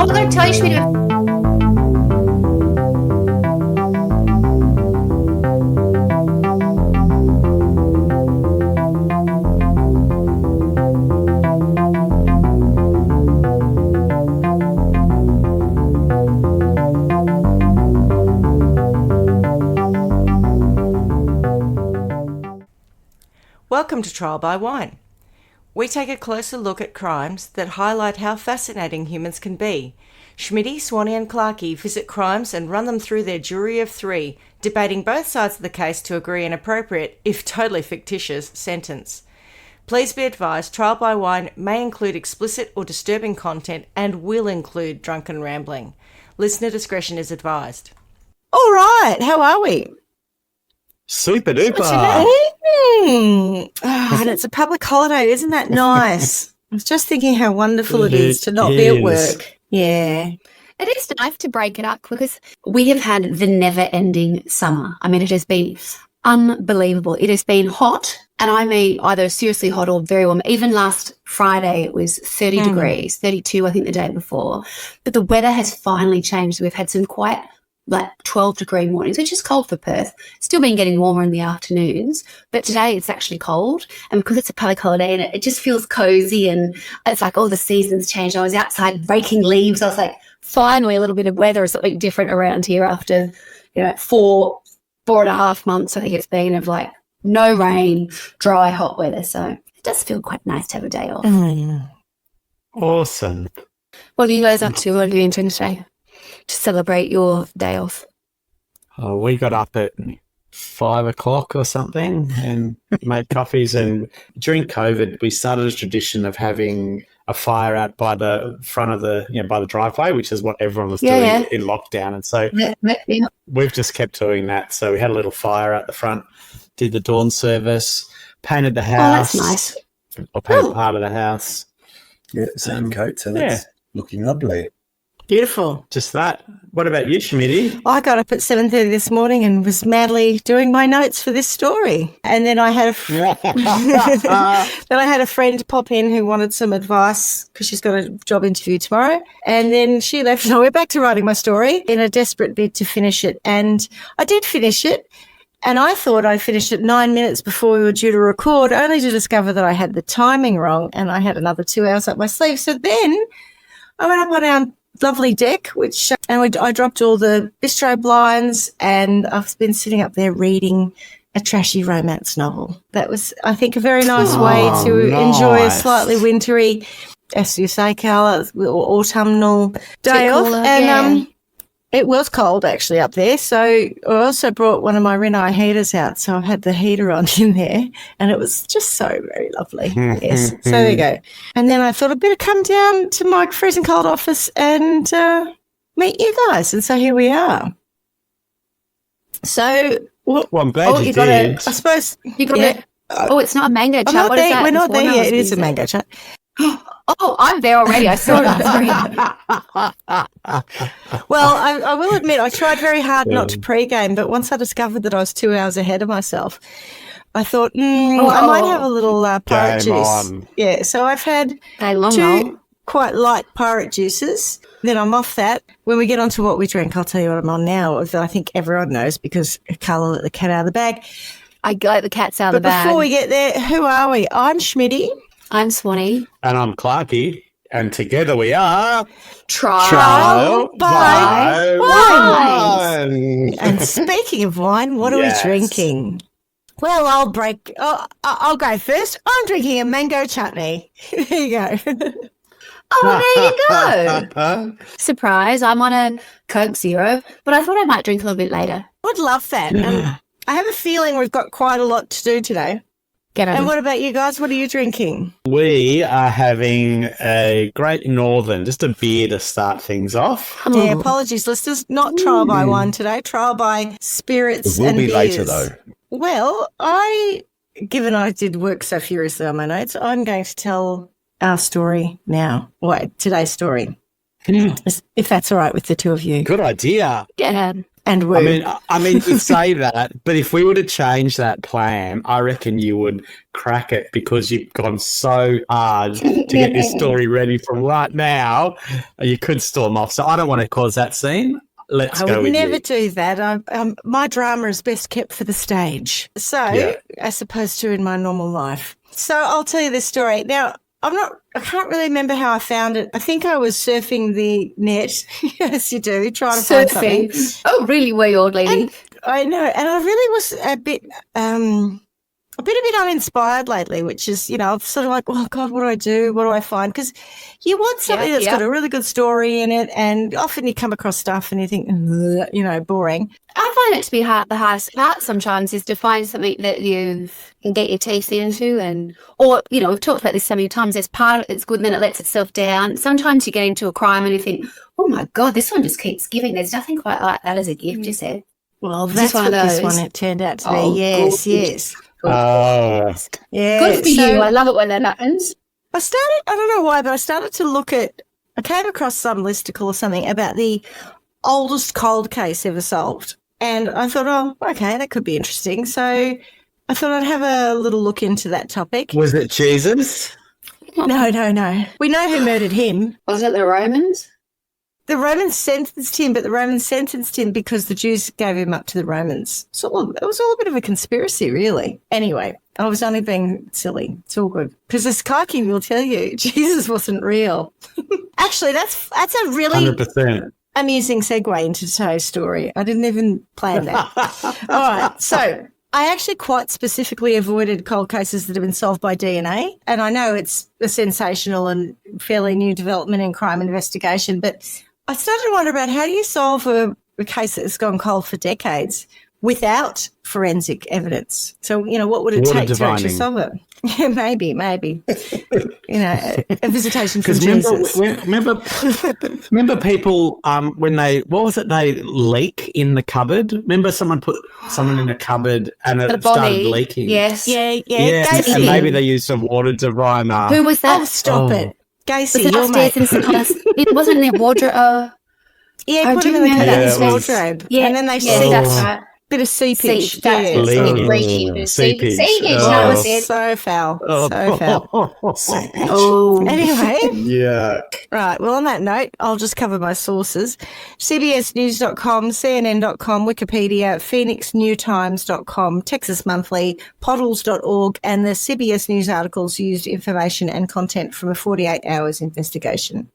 I'm going to tell you, Schmidty. Welcome to Trial by Wine. We take a closer look at crimes that highlight how fascinating humans can be. Schmidty, Swanee and Clarkey visit crimes and run them through their jury of three, debating both sides of the case to agree an appropriate, if totally fictitious, sentence. Please be advised, Trial by Wine may include explicit or disturbing content and will include drunken rambling. Listener discretion is advised. All right, how are we? Super duper. Oh, and it's a public holiday, isn't that nice? I was just thinking how wonderful it is to not be at work. Yeah. It is nice to break it up because we have had the never-ending summer. I mean, it has been unbelievable. It has been hot, and I mean either seriously hot or very warm. Even last Friday it was 30 degrees, 32 I think the day before. But the weather has finally changed. We've had some quite 12-degree mornings, which is cold for Perth. Still been getting warmer in the afternoons, but today it's actually cold. And because it's a public holiday and it just feels cozy and it's like all the seasons changed. I was outside raking leaves. I was like, finally a little bit of weather or something different around here after, 4.5 months, I think it's been, of like no rain, dry, hot weather. So it does feel quite nice to have a day off. Awesome. What are you guys up to? What have you been doing today to celebrate your day off? We got up at 5 o'clock or something and made coffees. And during COVID, we started a tradition of having a fire out by the front of by the driveway, which is what everyone was doing in lockdown. And so we've just kept doing that. So we had a little fire out the front, did the dawn service, painted the house. Oh, that's nice. Or painted part of the house. Yeah, same coat, so that's looking lovely. Beautiful. Just that. What about you, Schmidty? I got up at 7:30 this morning and was madly doing my notes for this story. And then I had a friend pop in who wanted some advice because she's got a job interview tomorrow. And then she left and I went back to writing my story in a desperate bid to finish it. And I did finish it. And I thought I finished it 9 minutes before we were due to record, only to discover that I had the timing wrong and I had another 2 hours up my sleeve. So then I went up on our lovely deck, I dropped all the bistro blinds and I've been sitting up there reading a trashy romance novel. That was, I think, a very nice way to enjoy a slightly wintry, as you say, Carla, or autumnal day off. And it was cold actually up there. So I also brought one of my Rinnai heaters out. So I've had the heater on in there and it was just so very lovely. Yes. So there you go. And then I thought I'd better come down to my freezing cold office and meet you guys. And so here we are. So, I'm glad you did. I suppose You got it. Oh, it's not a mango chat. What is that? We're not there yet. It is a mango chat. Oh, I'm there already. I saw it on screen. Well, I will admit I tried very hard not to pre-game, but once I discovered that I was 2 hours ahead of myself, I thought, I might have a little pirate juice. On. Yeah, so I've had two quite light pirate juices. Then I'm off that. When we get on to what we drink, I'll tell you what I'm on now. I think everyone knows because Carla let the cat out of the bag. I got the cat's out of the bag. But before we get there, who are we? I'm Schmidty. I'm Swanee. And I'm Clarkey. And together we are Trial by Wine. And speaking of wine, what are we drinking? Well, I'll go first. I'm drinking a mango chutney. There you go. Oh, there you go. Surprise, I'm on a Coke Zero, but I thought I might drink a little bit later. I'd love that. I have a feeling we've got quite a lot to do today. And what about you guys? What are you drinking? We are having a Great Northern, just a beer to start things off. Yeah, apologies, listeners. Not trial by wine today, trial by spirits and beers. It will be later, though. Well, given I did work so furiously on my notes, I'm going to tell our story now. Today's story. If that's all right with the two of you. Good idea. Yeah. and woo. I mean, you say that, but if we were to change that plan, I reckon you would crack it because you've gone so hard to get this story ready for right now. You could storm off. So I don't want to cause that scene. Let's go with you. I would never do that. My drama is best kept for the stage. So, as opposed to in my normal life. So I'll tell you this story. Now, I can't really remember how I found it. I think I was surfing the net, as you do, trying to find something. Oh, really, were you, old lady? And I know. And I really was a bit uninspired lately, which is, I'm sort of like, oh, God, what do I do? What do I find? Because you want something that's got a really good story in it, and often you come across stuff and you think, boring. I find it to be the hardest part sometimes is to find something that you can get your teeth into or we've talked about this so many times, there's part of it that's good and then it lets itself down. Sometimes you get into a crime and you think, oh my God, this one just keeps giving. There's nothing quite like that as a gift, you said. Well, that's what this one it turned out to be. Yes, yes. Oh. Yeah. Good for you. I love it when that happens. I don't know why, but I started to I came across some listicle or something about the oldest cold case ever solved. And I thought, oh, okay, that could be interesting. So I thought I'd have a little look into that topic. Was it Jesus? No. We know who murdered him. Was it the Romans? The Romans sentenced him, but the Romans sentenced him because the Jews gave him up to the Romans. So it was all a bit of a conspiracy, really. Anyway, I was only being silly. It's all good. Because this kaki will tell you Jesus wasn't real. Actually, that's a really 100%. amusing segue into today's story. I didn't even plan that. All right, so I actually quite specifically avoided cold cases that have been solved by DNA, and I know it's a sensational and fairly new development in crime investigation, but I started to wonder about how do you solve a case that's gone cold for decades without forensic evidence? So, what would it take to actually solve it? Yeah, maybe. A visitation from Jesus. Remember people when they leak in the cupboard? Remember someone put someone in a cupboard and it started leaking? Yes. Yeah. And maybe they used some water to rhyme. Who was that? Oh, stop it. Gacy, was it upstairs in it wasn't in their wardrobe. Yeah, put him in the wardrobe. Yeah, and then they that's right. Bit of seepage. Seepage. That was so foul. So foul. Oh. Anyway. Yeah. Right. Well, on that note, I'll just cover my sources. CBSnews.com, CNN.com, Wikipedia, PhoenixNewTimes.com, Texas Monthly, Poddles.org, and the CBS News articles used information and content from a 48 hours investigation.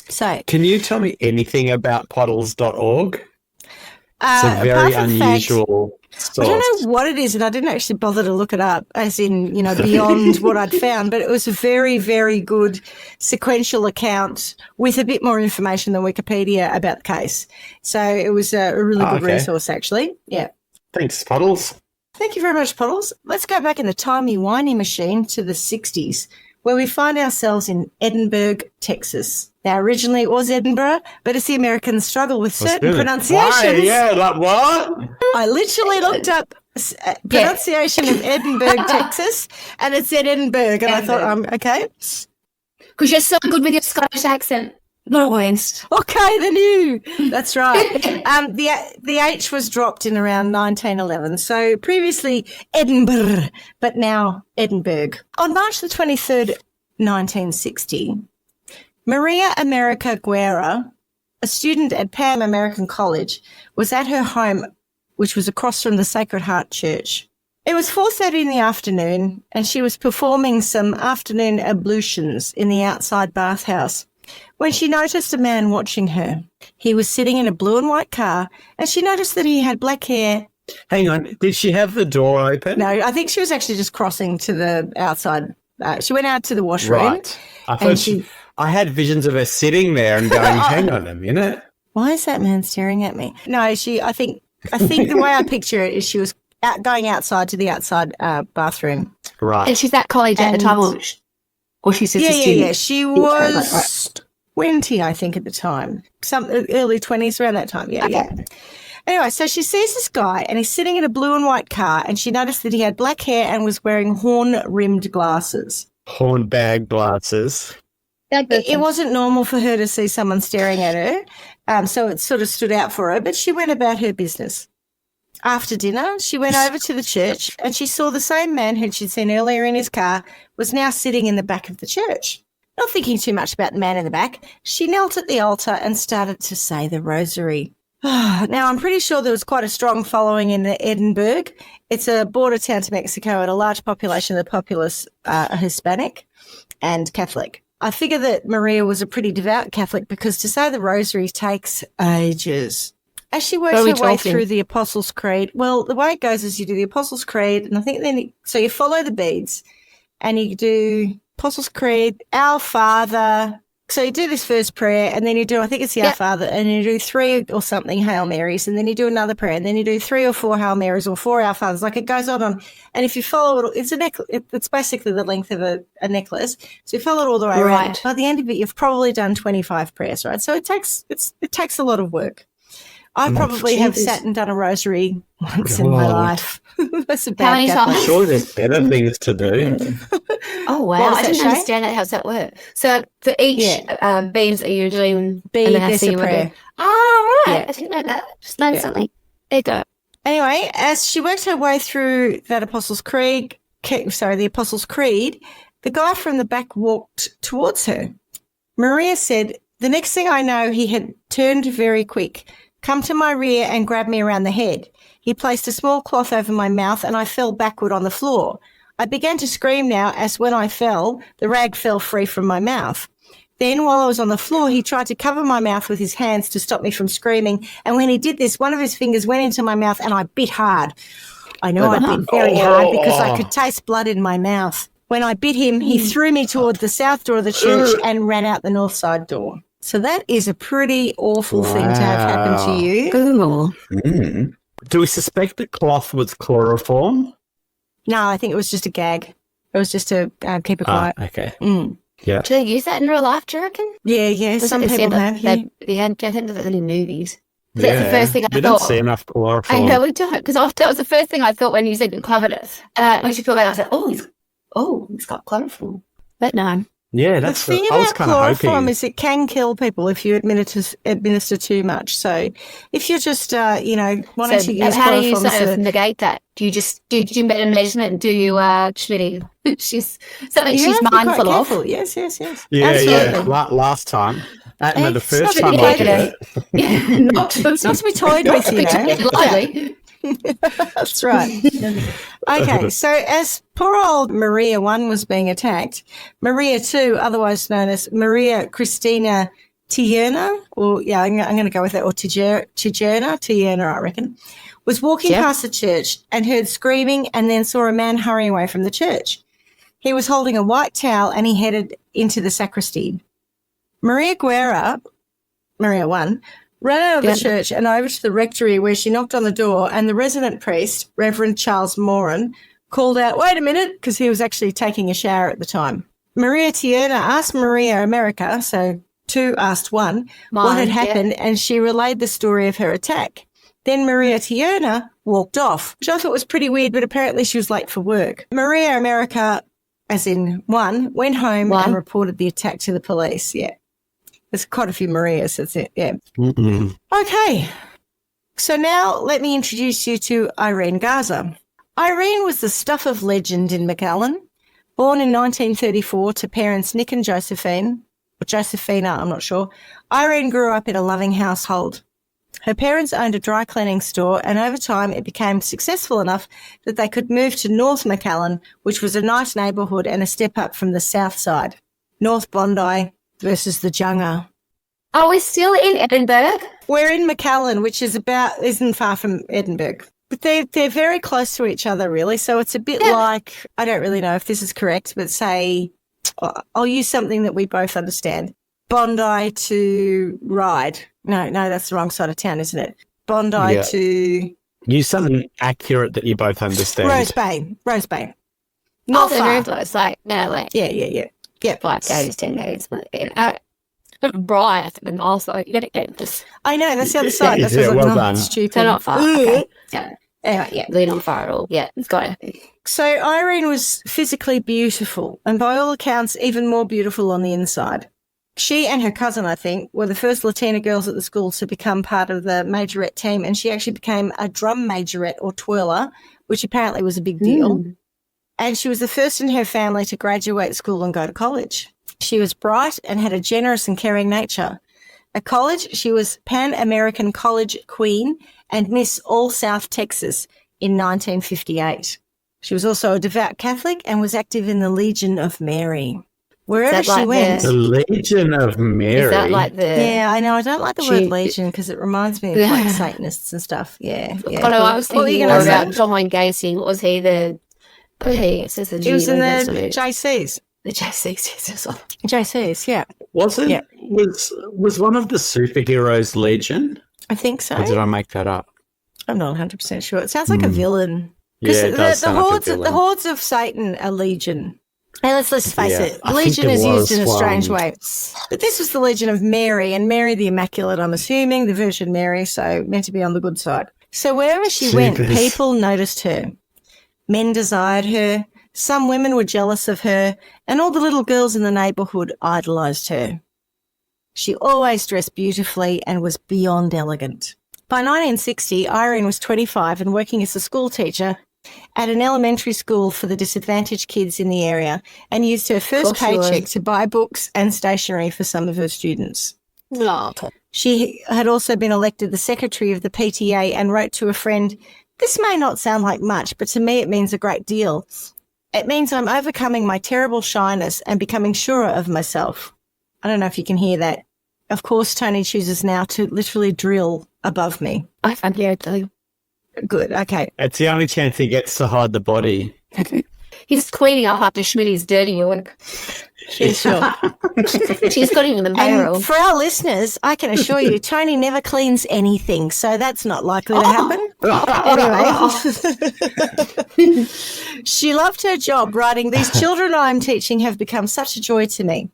So, can you tell me anything about Poddles.org? It's a very unusual source. I don't know what it is, and I didn't actually bother to look it up, as in, beyond what I'd found, but it was a very, very good sequential account with a bit more information than Wikipedia about the case. So it was a really good resource, actually. Yeah. Thanks, Puddles. Thank you very much, Puddles. Let's go back in the timey-wimey machine to the 60s, where we find ourselves in Edinburgh, Texas. Now, originally it was Edinburgh, but as the Americans struggle with certain pronunciations. Why? Yeah, like what? I literally looked up pronunciation of Edinburgh, Texas, and it said Edinburgh, and I thought, okay. Because you're so good with your Scottish accent. Not West. Okay, the new. That's right. The H was dropped in around 1911. So previously Edinburgh, but now Edinburgh. On March the 23rd, 1960, Maria America Guerra, a student at Pan American College, was at her home, which was across from the Sacred Heart Church. It was 4:30 in the afternoon, and she was performing some afternoon ablutions in the outside bathhouse when she noticed a man watching her. He was sitting in a blue and white car, and she noticed that he had black hair. Hang on, did she have the door open? No, I think she was actually just crossing to the outside. She went out to the washroom. Right. I thought I had visions of her sitting there and going, hang on a minute. Why is that man staring at me? No, I think the way I picture it is she was going outside to the outside bathroom. Right. And she's at college at the time, or she's just a student? Yeah. She was 20, I think, at the time. Some early 20s, around that time. Yeah. Anyway, so she sees this guy, and he's sitting in a blue and white car, and she noticed that he had black hair and was wearing horn-rimmed glasses. Horn bag glasses. It wasn't normal for her to see someone staring at her, so it sort of stood out for her, but she went about her business. After dinner, she went over to the church and she saw the same man who she'd seen earlier in his car was now sitting in the back of the church. Not thinking too much about the man in the back, she knelt at the altar and started to say the rosary. Now, I'm pretty sure there was quite a strong following in Edinburgh. It's a border town to Mexico and a large population of the populace are Hispanic and Catholic. I figure that Maria was a pretty devout Catholic because to say the rosary takes ages. As she works her way through the Apostles' Creed, well, the way it goes is you do the Apostles' Creed, and I think then, so you follow the beads, and you do Apostles' Creed, Our Father. So you do this first prayer, and then you do, I think it's the Our Father, and you do 3 or something Hail Marys, and then you do another prayer, and then you do 3 or 4 Hail Marys or 4 Our Fathers. Like it goes on. And if you follow it, it's a it's basically the length of a necklace. So you follow it all the way around. By the end of it, you've probably done 25 prayers, right? So it takes a lot lot of work. I probably have sat and done a rosary once in my life. That's a bad times? I'm sure there's better things to do. Oh, wow. I didn't understand that. How does that work? So for each beads that you're doing, there's a prayer. Oh, right. I didn't know that. Just learned something. There you go. Anyway, as she worked her way through that Apostles' Creed, the Apostles' Creed, the guy from the back walked towards her. Maria said, the next thing I know, he had turned very quick, come to my rear and grabbed me around the head. He placed a small cloth over my mouth and I fell backward on the floor. I began to scream now as when I fell, the rag fell free from my mouth. Then while I was on the floor, he tried to cover my mouth with his hands to stop me from screaming. And when he did this, one of his fingers went into my mouth and I bit hard. I know I bit very hard because I could taste blood in my mouth. When I bit him, he threw me toward the south door of the church and ran out the north side door. So that is a pretty awful thing to have happen to you. Mm. Do we suspect the cloth was chloroform? No, I think it was just a gag. It was just to keep it quiet. Okay. Mm. Yeah. Do they use that in real life, do you reckon? Yeah. Some people have. Yeah. I think that's in movies. That's the first thing I thought. We don't see enough chloroform. I know we don't, because that was the first thing I thought when you said covered it. When she felt like I said, he's got chloroform. But no. Yeah, the thing about chloroform is it can kill people if you administer too much. So if you're just, wanting to use how do you chloroform, sort of negate that? Do you just do better measurement? Do you, Schmidty? She's something she's mindful of. Yes. Yeah, absolutely. Last time. The first time I did it. It's not to be toyed with, you know. That's right. Okay, so as poor old Maria 1 was being attacked, Maria 2, otherwise known as Maria Cristina Tierna, I'm going to go with that, or Tierna, I reckon, was walking past the church and heard screaming and then saw a man hurrying away from the church. He was holding a white towel and he headed into the sacristy. Maria Guerra, Maria 1, ran out of the church and over to the rectory where she knocked on the door, and the resident priest, Reverend Charles Moran, called out, wait a minute, because he was actually taking a shower at the time. Maria Tierna asked Maria America, so 2 asked 1, what had happened, and she relayed the story of her attack. Then Maria Tierna walked off, which I thought was pretty weird, but apparently she was late for work. Maria America, as in 1, went home and reported the attack to the police, There's quite a few Marias, that's it, Mm-mm. Okay, so now let me introduce you to Irene Garza. Irene was the stuff of legend in McAllen. Born in 1934 to parents Nick and Josephine, or Josephina, I'm not sure, Irene grew up in a loving household. Her parents owned a dry cleaning store, and over time it became successful enough that they could move to North McAllen, which was a nice neighbourhood and a step up from the south side. North Bondi versus the Junga. Are we still in Edinburgh? We're in McAllen, which isn't far from Edinburgh. But they're very close to each other, really. So it's a bit like, I don't really know if this is correct, but say, I'll use something that we both understand. Bondi to Ryde. No, that's the wrong side of town, isn't it? Bondi to... Use something accurate that you both understand. Rose Bay. Not far. It's like, no, like... Yeah. 5 days, 10 days. Right, and also you gotta get this. I know, that's the other side. That's well done. Stupid. So not far. Okay. Anyway, really not far at all. Yeah, it's got it. So Irene was physically beautiful, and by all accounts, even more beautiful on the inside. She and her cousin, I think, were the first Latina girls at the school to become part of the majorette team, and she actually became a drum majorette or twirler, which apparently was a big deal. And she was the first in her family to graduate school and go to college. She was bright and had a generous and caring nature. At college, she was Pan American College Queen and Miss All South Texas in 1958. She was also a devout Catholic and was active in the Legion of Mary. Wherever she went. The Legion of Mary. Is that like the... Yeah, I know. I don't like the word Legion because it reminds me of like Satanists and stuff. Yeah. Oh, no, I was thinking more about John Gacy. Was he the... It says the G. He was in the JCs. The JCs, yes. JCs, yeah. Was it? Yeah. Was one of the superheroes Legion? I think so. Or did I make that up? I'm not 100% sure. It sounds like a villain. Yeah, it does sound like a villain. The hordes of Satan are Legion. And let's face it, Legion is used in a strange way. But this was the Legion of Mary, and Mary the Immaculate, I'm assuming, the Virgin Mary, so meant to be on the good side. So wherever she went, people noticed her. Men desired her, some women were jealous of her, and all the little girls in the neighbourhood idolised her. She always dressed beautifully and was beyond elegant. By 1960, Irene was 25 and working as a school teacher at an elementary school for the disadvantaged kids in the area, and used her first paycheck to buy books and stationery for some of her students. Oh. She had also been elected the secretary of the PTA and wrote to a friend, "This may not sound like much, but to me it means a great deal. It means I'm overcoming my terrible shyness and becoming surer of myself." I don't know if you can hear that. Of course, Tony chooses now to literally drill above me. I can hear it too. Good, okay. It's the only chance he gets to hide the body. He's cleaning up after Schmidty's dirty work. Yeah, sure. She's got him in the barrel. And for our listeners, I can assure you, Tony never cleans anything, so that's not likely to happen. Anyway, she loved her job writing, "These children I am teaching have become such a joy to me."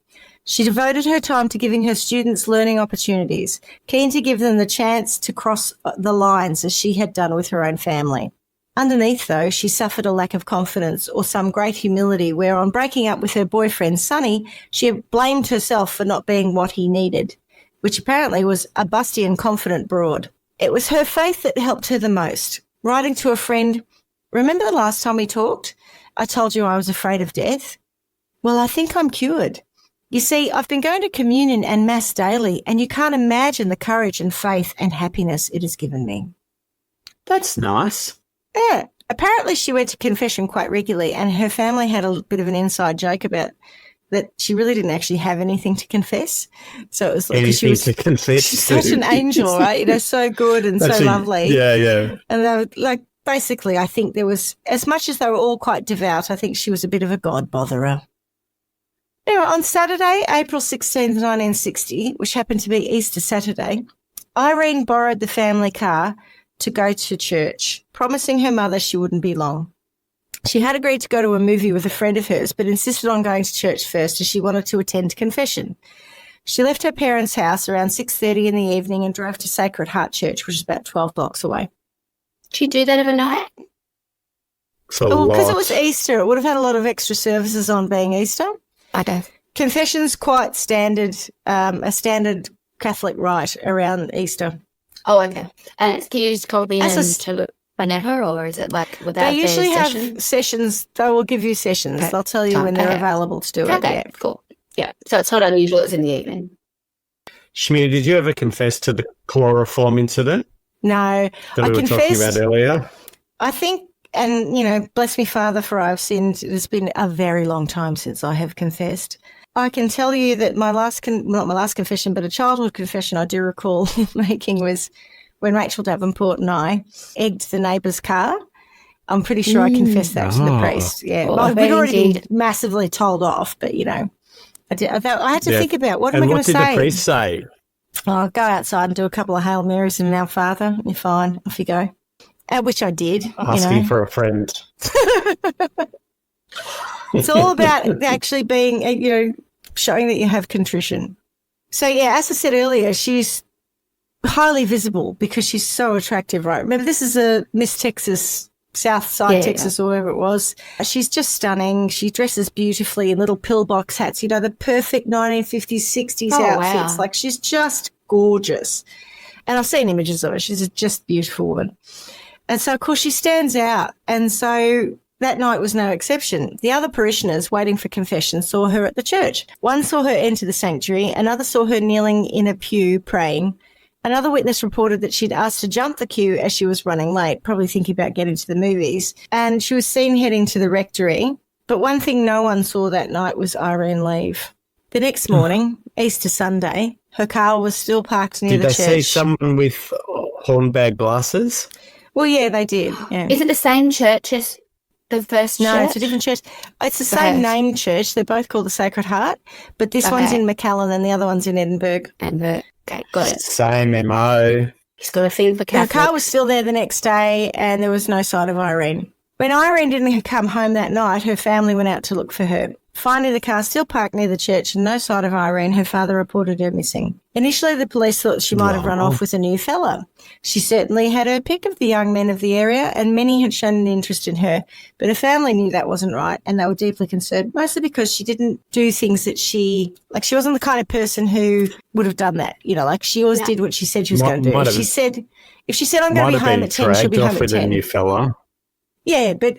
She devoted her time to giving her students learning opportunities, keen to give them the chance to cross the lines as she had done with her own family. Underneath, though, she suffered a lack of confidence or some great humility where, on breaking up with her boyfriend, Sonny, she blamed herself for not being what he needed, which apparently was a busty and confident broad. It was her faith that helped her the most. Writing to a friend, "Remember the last time we talked? I told you I was afraid of death? Well, I think I'm cured. You see, I've been going to communion and mass daily, and you can't imagine the courage and faith and happiness it has given me." That's nice. Yeah. Apparently she went to confession quite regularly, and her family had a bit of an inside joke about that she really didn't actually have anything to confess. So it was like anything to confess. She's such an angel, right? You know, so good and so lovely. Yeah, yeah. And they were like, basically, I think there was, as much as they were all quite devout, I think she was a bit of a God botherer. Anyway, on Saturday, April 16th, 1960, which happened to be Easter Saturday, Irene borrowed the family car to go to church, promising her mother she wouldn't be long. She had agreed to go to a movie with a friend of hers, but insisted on going to church first as she wanted to attend confession. She left her parents' house around 6:30 in the evening and drove to Sacred Heart Church, which is about 12 blocks away. Did she do that every night? Because it was Easter. It would have had a lot of extra services on being Easter. Okay. Confession's quite standard, a standard Catholic rite around Easter. Oh, okay. And can you just call me in to look whenever, or is it like without They usually session? have sessions. They will give you sessions. Okay. They'll tell you when they're available to do it. Okay, Yeah. cool. Yeah, so it's not unusual. It's in the evening. Schmidty, did you ever confess to the chloroform incident No, that we were talking about earlier? I think, and, you know, bless me, Father, for I have sinned. It has been a very long time since I have confessed. I can tell you that my last, not my last confession, but a childhood confession I do recall making was when Rachel Davenport and I egged the neighbour's car. I'm pretty sure I confessed that to the priest. Yeah, we'd already been massively told off, but, you know, I had to think about what am I going to say. And what did the priest say? Oh, go outside and do a couple of Hail Marys and an Our Father. You're fine. Off you go. Which I did. Asking for a friend. It's all about actually being, you know, showing that you have contrition. So, yeah, as I said earlier, she's highly visible because she's so attractive, right? Remember, this is a Miss Texas Southside Yeah. Texas or wherever it was. She's just stunning. She dresses beautifully in little pillbox hats, you know, the perfect 1950s, 60s Oh, outfits. wow. Like, she's just gorgeous. And I've seen images of her. She's a just beautiful woman. And so, of course, she stands out. And so that night was no exception. The other parishioners waiting for confession saw her at the church. One saw her enter the sanctuary. Another saw her kneeling in a pew praying. Another witness reported that she'd asked to jump the queue as she was running late, probably thinking about getting to the movies. And she was seen heading to the rectory. But one thing no one saw that night was Irene leave. The next morning, Easter Sunday, her car was still parked near Did the they church. see someone with hornbag glasses? Well, yeah, they did. Yeah. Is it the same church as the first No, church? it's a different church. It's the Okay. same name church. They're both called the Sacred Heart, but this one's Okay. in McAllen and the other one's in Edinburgh. Okay, got it. Same MO. He's got a thing for Her Catholics. car was still there the next day and there was no sign of Irene. When Irene didn't come home that night, her family went out to look for her. Finding the car still parked near the church and no sign of Irene, her father reported her missing. Initially, the police thought she might have run off with a new fella. She certainly had her pick of the young men of the area and many had shown an interest in her, but her family knew that wasn't right and they were deeply concerned, mostly because she didn't do things that she wasn't the kind of person who would have done that. You know, like she always did what she said she was going to do. If she said, I'm going to be home at 10, she'll be home at with 10. a new fella. Yeah, but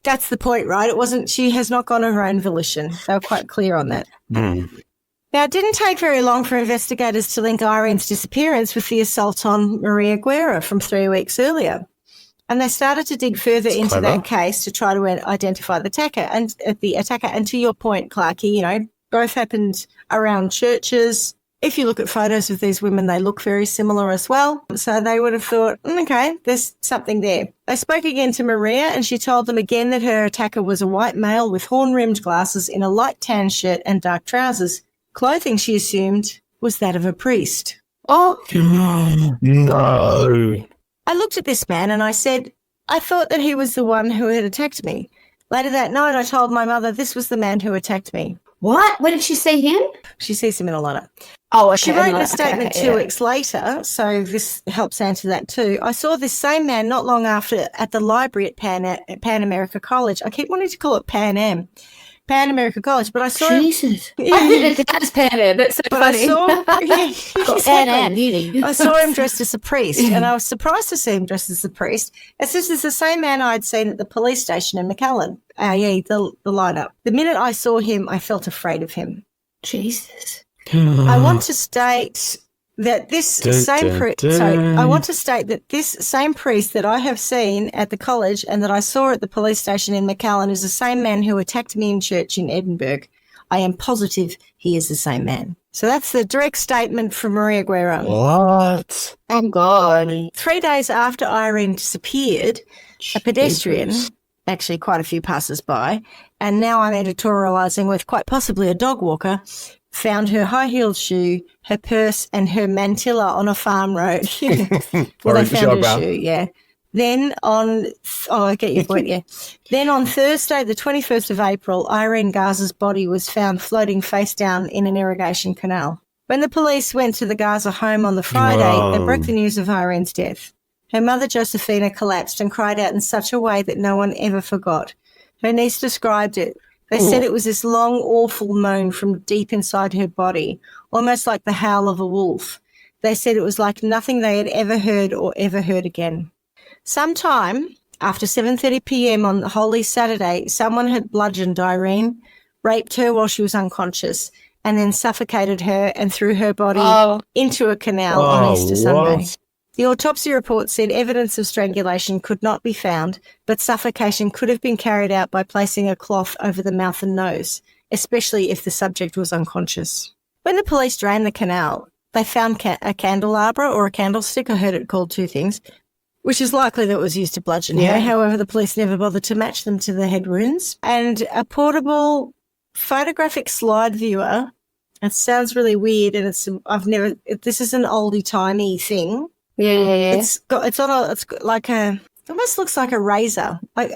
that's the point, right? It wasn't, she has not gone of her own volition. They were quite clear on that. Mm. Now, it didn't take very long for investigators to link Irene's disappearance with the assault on Maria Guerra from 3 weeks earlier. And they started to dig further into clever. that case to try to identify the attacker. And to your point, Clarkie, you know, both happened around churches. If you look at photos of these women, they look very similar as well. So they would have thought, okay, there's something there. They spoke again to Maria and she told them again that her attacker was a white male with horn-rimmed glasses in a light tan shirt and dark trousers. Clothing, she assumed, was that of a priest. Oh, No. I looked at this man and I said, I thought that he was the one who had attacked me. Later that night, I told my mother this was the man who attacked me. what? Where did she see him? She sees him in a letter. Oh, okay. She wrote in a okay, statement okay, 2 yeah. weeks later, so this helps answer that too. I saw this same man not long after at the library at Pan America College. I keep wanting to call it Pan America College, but I saw him. Jesus. I think that's Pan Am. That's so But I funny. saw, yeah, Got Pan Am, exactly. beauty. I saw him dressed as a priest, and I was surprised to see him dressed as a priest. As this is the same man I'd seen at the police station in McAllen. The lineup. The minute I saw him, I felt afraid of him. Jesus. I want to state that this same priest. I want to state that this same priest that I have seen at the college and that I saw at the police station in McAllen is the same man who attacked me in church in Edinburgh. I am positive he is the same man. So that's the direct statement from Maria Guerra. What? Oh, God. 3 days after Irene disappeared, a pedestrian, actually quite a few passers-by, and now I'm editorialising with quite possibly a dog walker, found her high-heeled shoe, her purse and her mantilla on a farm road. Well, they found her shoe, yeah. Then I get your point, yeah. Then on Thursday, the 21st of April, Irene Garza's body was found floating face down in an irrigation canal. When the police went to the Garza home on the Friday, they broke the news of Irene's death. Her mother, Josephina, collapsed and cried out in such a way that no one ever forgot. Her niece described it. They said it was this long, awful moan from deep inside her body, almost like the howl of a wolf. They said it was like nothing they had ever heard or ever heard again. Sometime after 7:30 p.m. on Holy Saturday, someone had bludgeoned Irene, raped her while she was unconscious, and then suffocated her and threw her body into a canal on Easter Sunday. The autopsy report said evidence of strangulation could not be found, but suffocation could have been carried out by placing a cloth over the mouth and nose, especially if the subject was unconscious. When the police drained the canal, they found a candelabra or a candlestick, I heard it called two things, which is likely that it was used to bludgeon her. However, the police never bothered to match them to the head wounds. And a portable photographic slide viewer. It sounds really weird, and this is an oldie-timey thing. Yeah. It's like it almost looks like a razor. I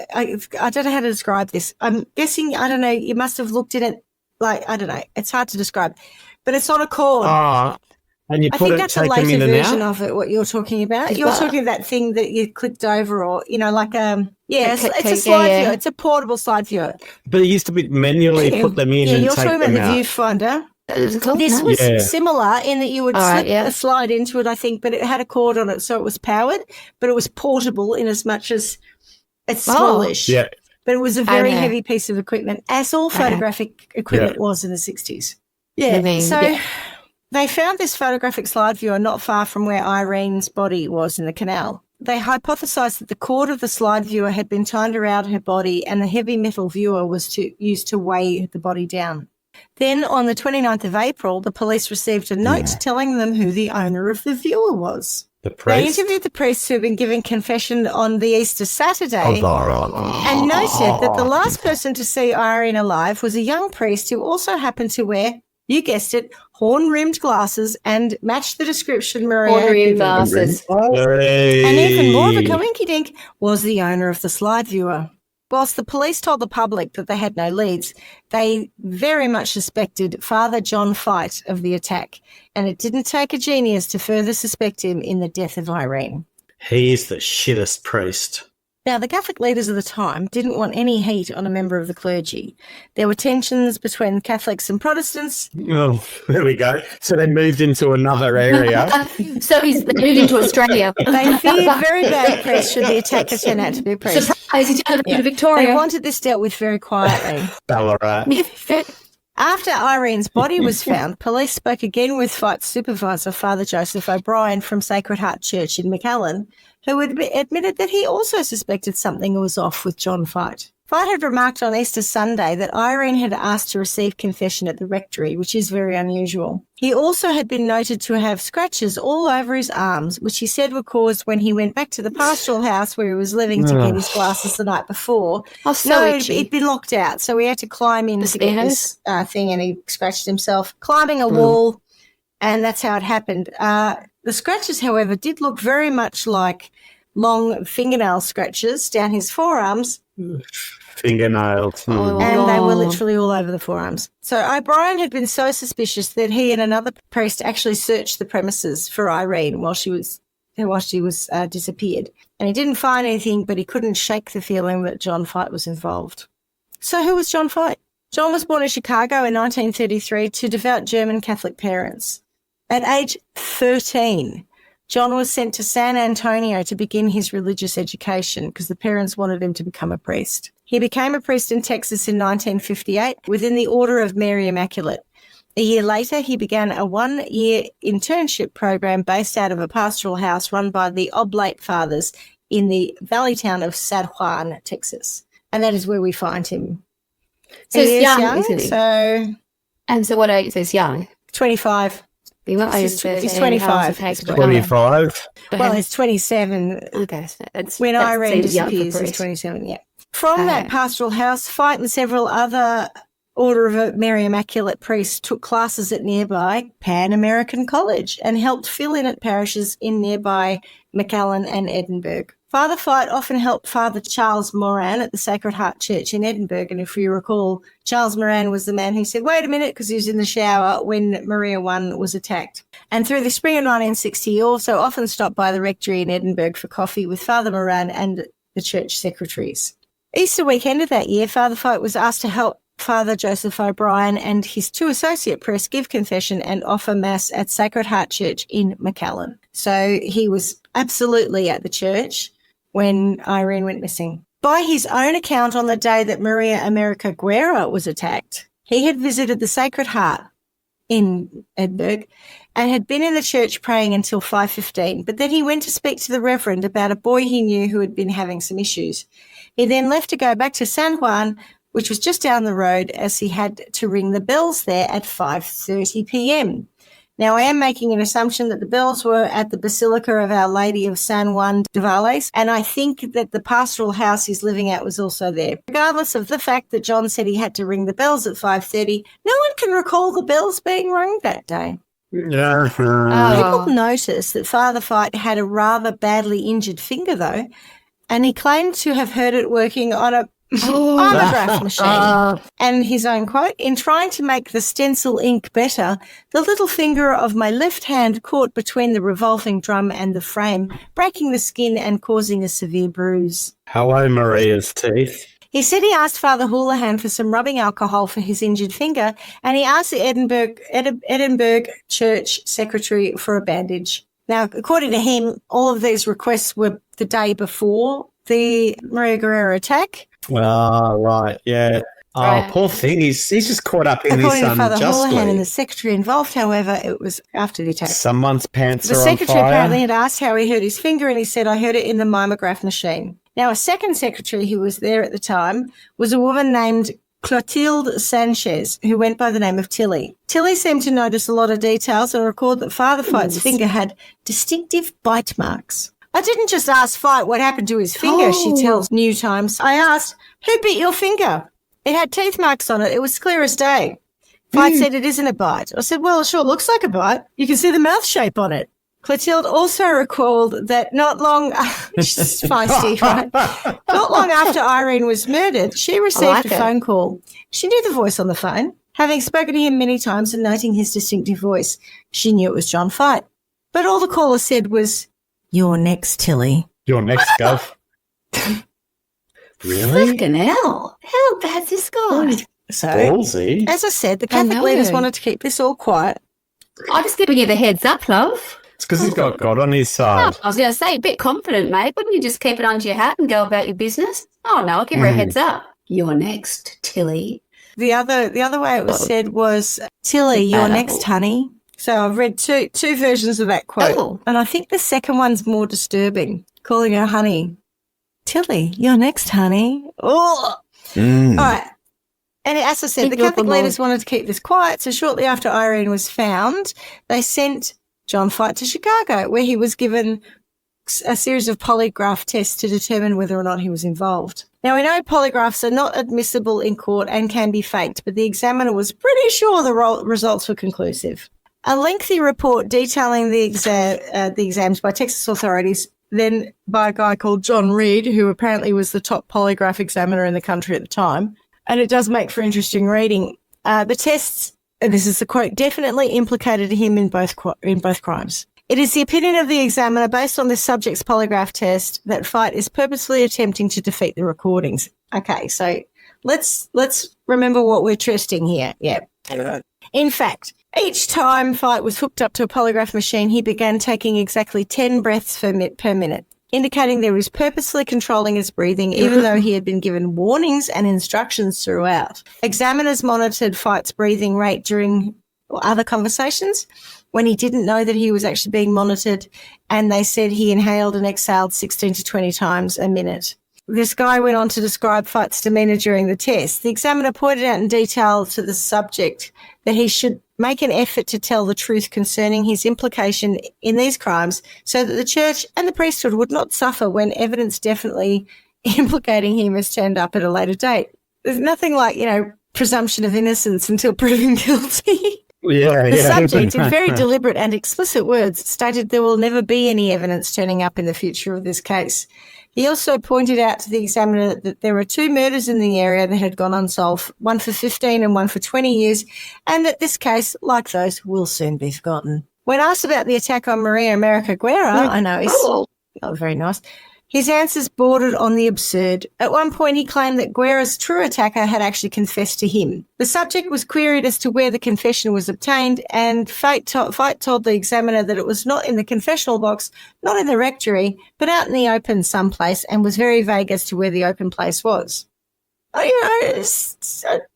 don't know how to describe this. I'm guessing, I don't know, you must have looked at it, like, I don't know. It's hard to describe. But it's on a cord. And you I put think it, that's a take them later in and version out? of it, what you're talking about. Is You're that- talking that thing that you clicked over or, like, it's Okay, a slide yeah. viewer. It's a portable slide viewer. But it used to be manually put them in Yeah, and you're take talking about them the out. viewfinder. Is it called? This No? was Yeah. similar in that you would All right, slip yeah. a slide into it, I think, but it had a cord on it, so it was powered, but it was portable in as much as it's Oh. smallish. Yeah. But it was a very Okay. heavy piece of equipment, as all photographic equipment was in the 60s. Yeah. I mean, So yeah. they found this photographic slide viewer not far from where Irene's body was in the canal. They hypothesised that the cord of the slide viewer had been tied around her body and the heavy metal viewer was used to weigh the body down. Then on the 29th of April, the police received a note telling them who the owner of the viewer was. The They priest. interviewed the priest who had been giving confession on the Easter Saturday and noted that the last person to see Irene alive was a young priest who also happened to wear, you guessed it, horn-rimmed glasses and matched the description Maria had Ordinary given. glasses. And even more of a coinky-dink was the owner of the slide viewer. Whilst the police told the public that they had no leads, they very much suspected Father John Fight of the attack, and it didn't take a genius to further suspect him in the death of Irene. He is the shittest priest. Now, the Catholic leaders of the time didn't want any heat on a member of the clergy. There were tensions between Catholics and Protestants. Oh, there we go. So they moved into another area. So he's moved into Australia. They feared very bad press should the attacker turn out to be a priest. Surprise, he's going to Yeah. Victoria. They wanted this dealt with very quietly. Ballarat. After Irene's body was found, police spoke again with Fight's supervisor, Father Joseph O'Brien from Sacred Heart Church in McAllen, who admitted that he also suspected something was off with John Fight. Fight had remarked on Easter Sunday that Irene had asked to receive confession at the rectory, which is very unusual. He also had been noted to have scratches all over his arms, which he said were caused when he went back to the pastoral house where he was living to get his glasses the night before. Oh, so No, itchy. he'd been locked out, so he had to climb in to get this thing, and he scratched himself, climbing a wall, and that's how it happened. The scratches, however, did look very much like long fingernail scratches down his forearms, Fingernails. Oh, and they were Oh. literally all over the forearms. So O'Brien had been so suspicious that he and another priest actually searched the premises for Irene while she was disappeared. And he didn't find anything, but he couldn't shake the feeling that John Fight was involved. So who was John Fight? John was born in Chicago in 1933 to devout German Catholic parents. At age 13, John was sent to San Antonio to begin his religious education because the parents wanted him to become a priest. He became a priest in Texas in 1958 within the Order of Mary Immaculate. A year later, he began a one-year internship program based out of a pastoral house run by the Oblate Fathers in the valley town of San Juan, Texas. And that is where we find him. So He he's is young, isn't he? So And so what age is young? 25. He won't He's age 13. 25. How long does it take to become 25. Well, he's 27. okay, so that's When that Irene seems young for disappears, he's priest. 27, yeah. From Okay. that pastoral house, Fight and several other Order of Mary Immaculate priests took classes at nearby Pan American College and helped fill in at parishes in nearby McAllen and Edinburgh. Father Fight often helped Father Charles Moran at the Sacred Heart Church in Edinburgh, and if you recall, Charles Moran was the man who said, wait a minute, because he was in the shower when Maria I was attacked. And through the spring of 1960, he also often stopped by the rectory in Edinburgh for coffee with Father Moran and the church secretaries. Easter weekend of that year, Father Fight was asked to help Father Joseph O'Brien and his two associate priests give confession and offer Mass at Sacred Heart Church in McAllen. So he was absolutely at the church when Irene went missing. By his own account, on the day that Maria America Guerra was attacked, he had visited the Sacred Heart in Edinburgh and had been in the church praying until 5:15, but then he went to speak to the Reverend about a boy he knew who had been having some issues. He then left to go back to San Juan, which was just down the road, as he had to ring the bells there at 5:30 p.m. Now, I am making an assumption that the bells were at the Basilica of Our Lady of San Juan de Valles, and I think that the pastoral house he's living at was also there. Regardless of the fact that John said he had to ring the bells at 5:30, no one can recall the bells being rung that day. Yeah. People noticed that Father Fight had a rather badly injured finger, though, and he claimed to have heard it working on a Autograph machine. And his own quote, in trying to make the stencil ink better, the little finger of my left hand caught between the revolving drum and the frame, breaking the skin and causing a severe bruise. Hello, Maria's teeth. He said he asked Father Houlihan for some rubbing alcohol for his injured finger, and he asked the Edinburgh Church secretary for a bandage. Now, according to him, all of these requests were the day before the Maria Guerrero attack. Oh, right, yeah. Oh, Right. poor thing. He's just caught up in According this to Father Houlihan and unjustly. the secretary involved, however, it was after the attack. Someone's pants The are on secretary apparently fire. had asked how he hurt his finger, and he said, I hurt it in the mimeograph machine. Now, a second secretary who was there at the time was a woman named Clotilde Sanchez, who went by the name of Tilly. Tilly seemed to notice a lot of details and recalled that Father Fight's finger had distinctive bite marks. I didn't just ask Fight what happened to his finger, she tells New Times. I asked, who bit your finger? It had teeth marks on it. It was clear as day. Fight said it isn't a bite. I said, well, it sure looks like a bite. You can see the mouth shape on it. Clotilde also recalled that not long, she's feisty, right? Not long after Irene was murdered, she received like a it. phone call. She knew the voice on the phone. Having spoken to him many times and noting his distinctive voice, she knew it was John Fight. But all the caller said was, you're next, Tilly. Your next gov. Really? Fucking hell. How bad's this guy? So, Ballsy. as I said, the I Catholic know. leaders wanted to keep this all quiet. I'm just giving you the heads up, love. It's because he's got God on his side. I was going to say, a bit confident, mate. Wouldn't you just keep it under your hat and go about your business? Oh, no, I'll give her a heads up. You're next, Tilly. The other way it was said was, Tilly, you're next, honey. So I've read two versions of that quote. Oh. And I think the second one's more disturbing, calling her honey. Tilly, you're next, honey. Oh. All right. And as I said, the Keep your Catholic promote. leaders wanted to keep this quiet. So shortly after Irene was found, they sent John Fight to Chicago, where he was given a series of polygraph tests to determine whether or not he was involved. Now, we know polygraphs are not admissible in court and can be faked, but the examiner was pretty sure the results were conclusive. A lengthy report detailing the exams by Texas authorities, then by a guy called John Reed, who apparently was the top polygraph examiner in the country at the time, and it does make for interesting reading. The tests, and this is the quote, definitely implicated him in both crimes. It is the opinion of the examiner, based on this subject's polygraph test, that Fight is purposely attempting to defeat the recordings. Okay, so let's remember what we're trusting here. Yeah. In fact, each time Fight was hooked up to a polygraph machine, he began taking exactly 10 breaths per minute, indicating that he was purposely controlling his breathing, even though he had been given warnings and instructions throughout. Examiners monitored Fight's breathing rate during other conversations when he didn't know that he was actually being monitored, and they said he inhaled and exhaled 16 to 20 times a minute. This guy went on to describe Fight's demeanour during the test. The examiner pointed out in detail to the subject that he should make an effort to tell the truth concerning his implication in these crimes so that the church and the priesthood would not suffer when evidence definitely implicating him has turned up at a later date. There's nothing like, presumption of innocence until proven guilty. The subject, in very deliberate and explicit words, stated there will never be any evidence turning up in the future of this case. He also pointed out to the examiner that there were 2 murders in the area that had gone unsolved, one for 15 and one for 20 years, and that this case, like those, will soon be forgotten. When asked about the attack on Maria America Guerra, I know, he's not very nice, his answers bordered on the absurd. At one point, he claimed that Guerra's true attacker had actually confessed to him. The subject was queried as to where the confession was obtained, and Fight told the examiner that it was not in the confessional box, not in the rectory, but out in the open someplace, and was very vague as to where the open place was.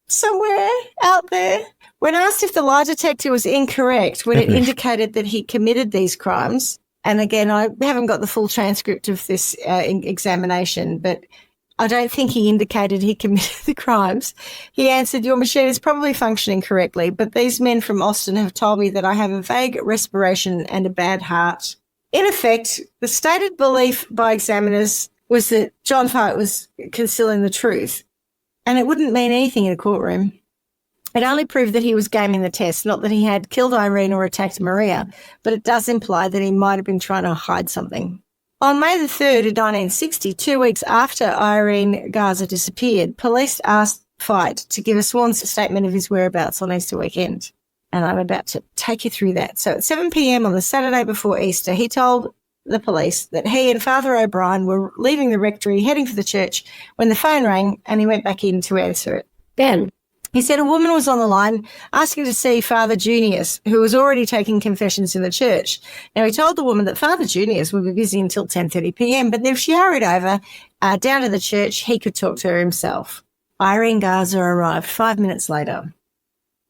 Somewhere out there. When asked if the lie detector was incorrect when it indicated that he committed these crimes, and again, I haven't got the full transcript of this examination, but I don't think he indicated he committed the crimes. He answered, your machine is probably functioning correctly, but these men from Austin have told me that I have a vague respiration and a bad heart. In effect, the stated belief by examiners was that John Fight was concealing the truth, and it wouldn't mean anything in a courtroom. It only proved that he was gaming the test, not that he had killed Irene or attacked Maria, but it does imply that he might have been trying to hide something. On May the 3rd of 1960, 2 weeks after Irene Garza disappeared, police asked Fight to give a sworn statement of his whereabouts on Easter weekend. And I'm about to take you through that. So at 7 p.m. on the Saturday before Easter, he told the police that he and Father O'Brien were leaving the rectory, heading for the church, when the phone rang and he went back in to answer it. Ben. He said a woman was on the line asking to see Father Junius, who was already taking confessions in the church. Now, he told the woman that Father Junius would be busy until 10:30 p.m, but if she hurried over down to the church, he could talk to her himself. Irene Garza arrived 5 minutes later.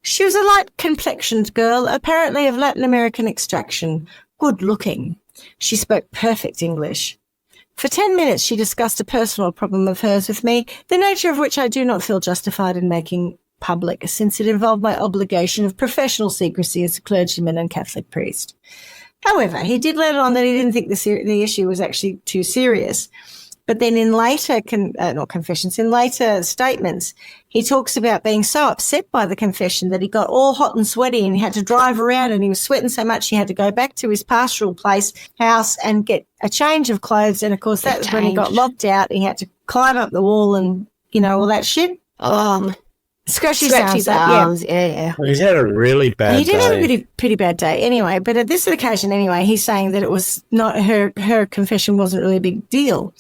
She was a light-complexioned girl, apparently of Latin American extraction, good-looking. She spoke perfect English. For 10 minutes, she discussed a personal problem of hers with me, the nature of which I do not feel justified in making public, since it involved my obligation of professional secrecy as a clergyman and Catholic priest. However, he did let on that he didn't think the issue was actually too serious. But then in later, in later statements, he talks about being so upset by the confession that he got all hot and sweaty and he had to drive around and he was sweating so much he had to go back to his pastoral house and get a change of clothes. And, of course, that was when he got locked out. He had to climb up the wall and, all that shit. Scratch his arms. Yeah. He's had a really bad day. He did have a pretty bad day anyway. But at this occasion anyway, he's saying that it was not her confession wasn't really a big deal.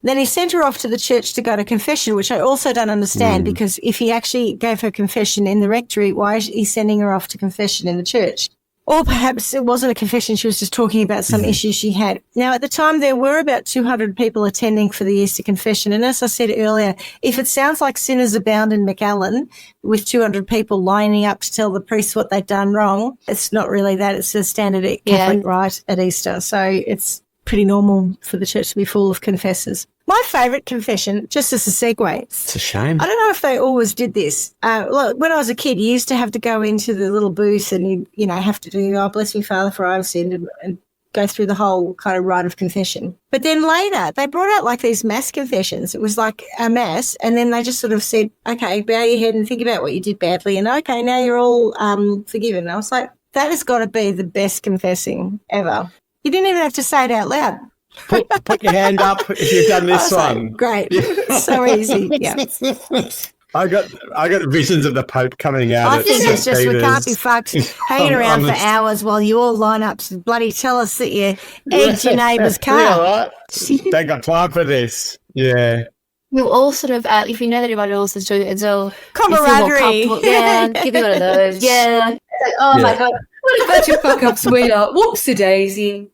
Then he sent her off to the church to go to confession, which I also don't understand because if he actually gave her confession in the rectory, why is he sending her off to confession in the church? Or perhaps it wasn't a confession, she was just talking about some issues she had. Now, at the time, there were about 200 people attending for the Easter confession. And as I said earlier, if it sounds like sinners abound in McAllen with 200 people lining up to tell the priests what they've done wrong, it's not really that. It's a standard Catholic rite at Easter. So it's pretty normal for the church to be full of confessors. My favourite confession, just as a segue. It's a shame. I don't know if they always did this. When I was a kid, you used to have to go into the little booth and you have to do, oh, bless me, Father, for I have sinned, and go through the whole kind of rite of confession. But then later, they brought out like these mass confessions. It was like a mass, and then they just sort of said, okay, bow your head and think about what you did badly, and okay, now you're all forgiven. And I was like, that has got to be the best confessing ever. You didn't even have to say it out loud. Put your hand up if you've done this one. Great. So easy. Yeah. I got visions of the Pope coming out. I think it's just we can't be fucked hanging around for hours while you all line up to bloody tell us that you egged your neighbour's car. Yeah, right. They got time for this. Yeah. We'll all sort of, if you know that everybody else is doing it, it's all camaraderie. Yeah, give you one of those. Yeah. Like, oh my God. What about your fuck up, sweetheart? Whoops-a-daisy.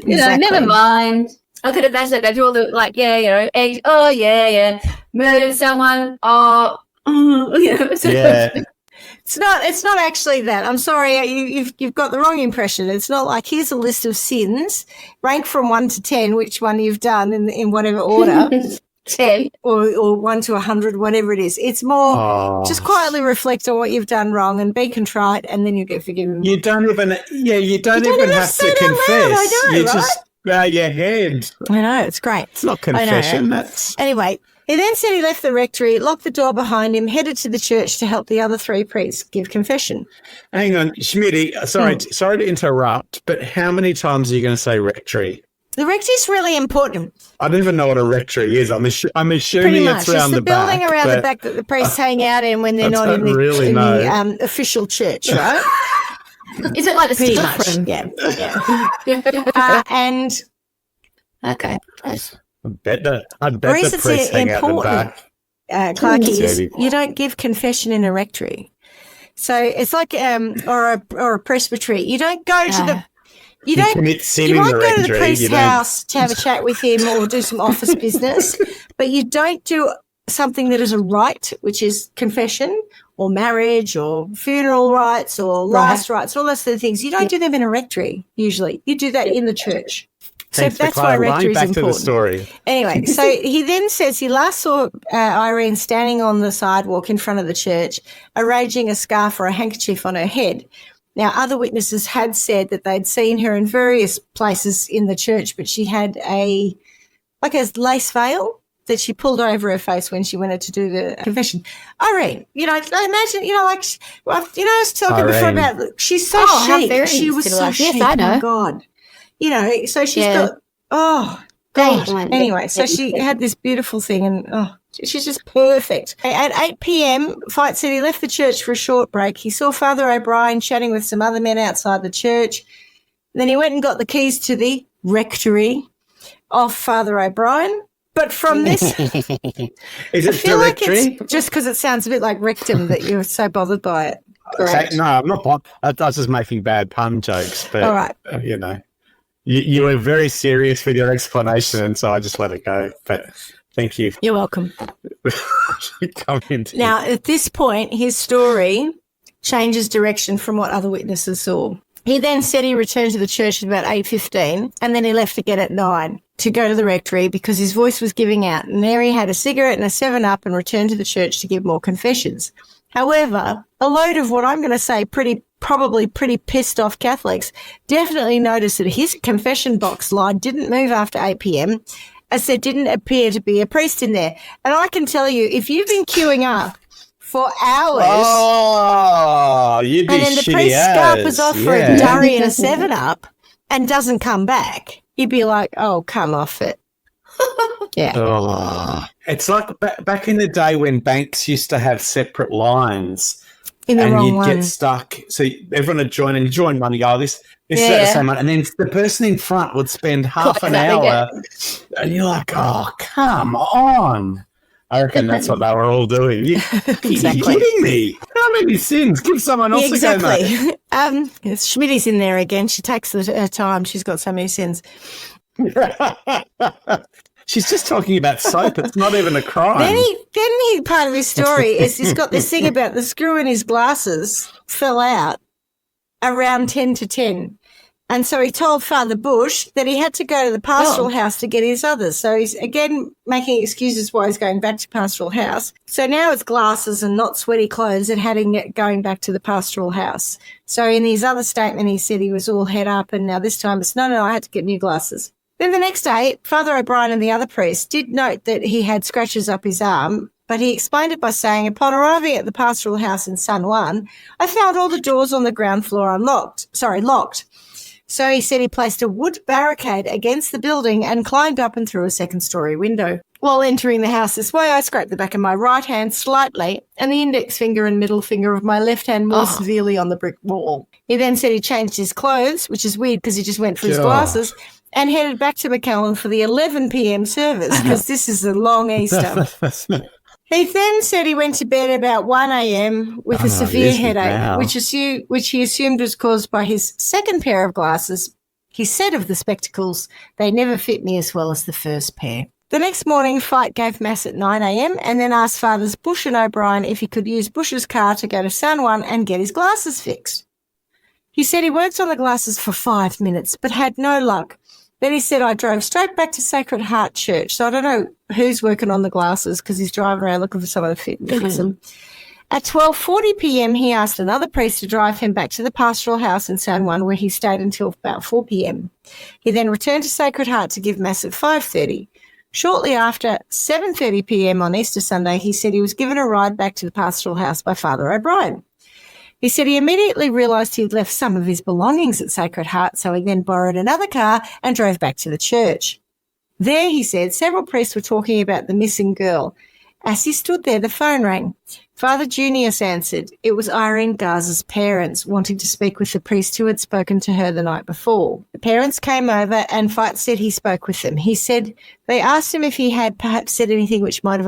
Never mind. I could imagine they do all the murdered someone. Yeah. It's not actually that. I'm sorry, you've got the wrong impression. It's not like here's a list of sins, rank from 1 to 10, which one you've done in whatever order. 10 or 1 to 100, whatever it is. It's more just quietly reflect on what you've done wrong and be contrite, and then you get forgiven. You don't even have to confess. You just bow your head. I know, it's great. It's not confession. Anyway, he then said he left the rectory, locked the door behind him, headed to the church to help the other 3 priests give confession. Hang on, Schmidty, sorry to interrupt, but how many times are you going to say rectory? The rectory's really important. I don't even know what a rectory is. I'm assuming it's around the back. It's the building around the back that the priests hang out in when they're not in the official church, right? Is it like the pretty stuff much? room? Yeah. And okay, I bet the priests hang out the back. Clarky, you don't give confession in a rectory, so it's like or a presbytery. You don't go to the You might go to the priest's house to have a chat with him or do some office business, but you don't do something that is a rite, which is confession or marriage or funeral rites or last rites, all those sort of things. You don't do them in a rectory, usually. You do that in the church. Thanks so that's why rectory is important. Back to the story. Anyway, so he then says he last saw Irene standing on the sidewalk in front of the church, arranging a scarf or a handkerchief on her head. Now, other witnesses had said that they'd seen her in various places in the church, but she had a lace veil that she pulled over her face when she went to do the confession. Irene, I imagine, I was talking before about, she's so chic. She was so chic. Yes, I know. Oh, God. So she's got Oh, God. Dateline. Anyway, so she had this beautiful thing and, she's just perfect. At 8 p.m., Fight said he left the church for a short break. He saw Father O'Brien chatting with some other men outside the church. Then he went and got the keys to the rectory of Father O'Brien. But from this, Is I it feel like directory? it's just because it sounds a bit like rectum that you're so bothered by it. Correct. No, I'm not. I was just making bad pun jokes, but All right. You were very serious with your explanation, and so I just let it go. But thank you. You're welcome. Come into Now, at this point, his story changes direction from what other witnesses saw. He then said he returned to the church at about 8:15 and then he left again at 9 to go to the rectory because his voice was giving out. And there he had a cigarette and a 7-Up and returned to the church to give more confessions. However, a load of what I'm going to say probably pretty pissed off Catholics definitely noticed that his confession box line didn't move after 8 p.m. as there didn't appear to be a priest in there. And I can tell you, if you've been queuing up for hours you'd be and then the shitty priest as. scarpers off for a durry and a 7-Up and doesn't come back, you'd be like, oh, come off it. Yeah. Oh. It's like back in the day when banks used to have separate lines. In the and wrong you'd one. get stuck. So everyone would join, and you join one, you go, this is Yeah. the same one. And then the person in front would spend half an hour, and you're like, oh, come on. I reckon that's what they were all doing. Exactly. You're kidding me. How many sins? Give someone else Yeah, a go, mate. exactly. Schmidty's in there again. She takes her time. She's got so many sins. She's just talking about soap. It's not even a crime. Then part of his story is he's got this thing about the screw in his glasses fell out around 10 to 10. And so he told Father Bush that he had to go to the pastoral house to get his others. So he's again making excuses why he's going back to pastoral house. So now it's glasses and not sweaty clothes and going back to the pastoral house. So in his other statement, he said he was all head up, and now this time it's no, I had to get new glasses. Then the next day, Father O'Brien and the other priest did note that he had scratches up his arm, but he explained it by saying, upon arriving at the pastoral house in San Juan, I found all the doors on the ground floor locked. So he said he placed a wood barricade against the building and climbed up and through a second-story window. While entering the house this way, I scraped the back of my right hand slightly and the index finger and middle finger of my left hand more severely on the brick wall. He then said he changed his clothes, which is weird because he just went for his glasses, and headed back to McAllen for the 11 p.m. service because this is a long Easter. He then said he went to bed about 1 a.m. with a severe headache, which he assumed was caused by his second pair of glasses. He said of the spectacles, they never fit me as well as the first pair. The next morning, Fight gave Mass at 9 a.m. and then asked Fathers Bush and O'Brien if he could use Bush's car to go to San Juan and get his glasses fixed. He said he worked on the glasses for 5 minutes but had no luck. Then he said, I drove straight back to Sacred Heart Church. So I don't know who's working on the glasses because he's driving around looking for someone to fix them. At 12:40 p.m., he asked another priest to drive him back to the pastoral house in San Juan, where he stayed until about 4 p.m. He then returned to Sacred Heart to give Mass at 5:30. Shortly after 7:30 p.m. on Easter Sunday, he said he was given a ride back to the pastoral house by Father O'Brien. He said he immediately realised he had left some of his belongings at Sacred Heart, so he then borrowed another car and drove back to the church. There, he said, several priests were talking about the missing girl. As he stood there, the phone rang. Father Junius answered. It was Irene Garza's parents wanting to speak with the priest who had spoken to her the night before. The parents came over and Fight said he spoke with them. He said they asked him if he had perhaps said anything which might have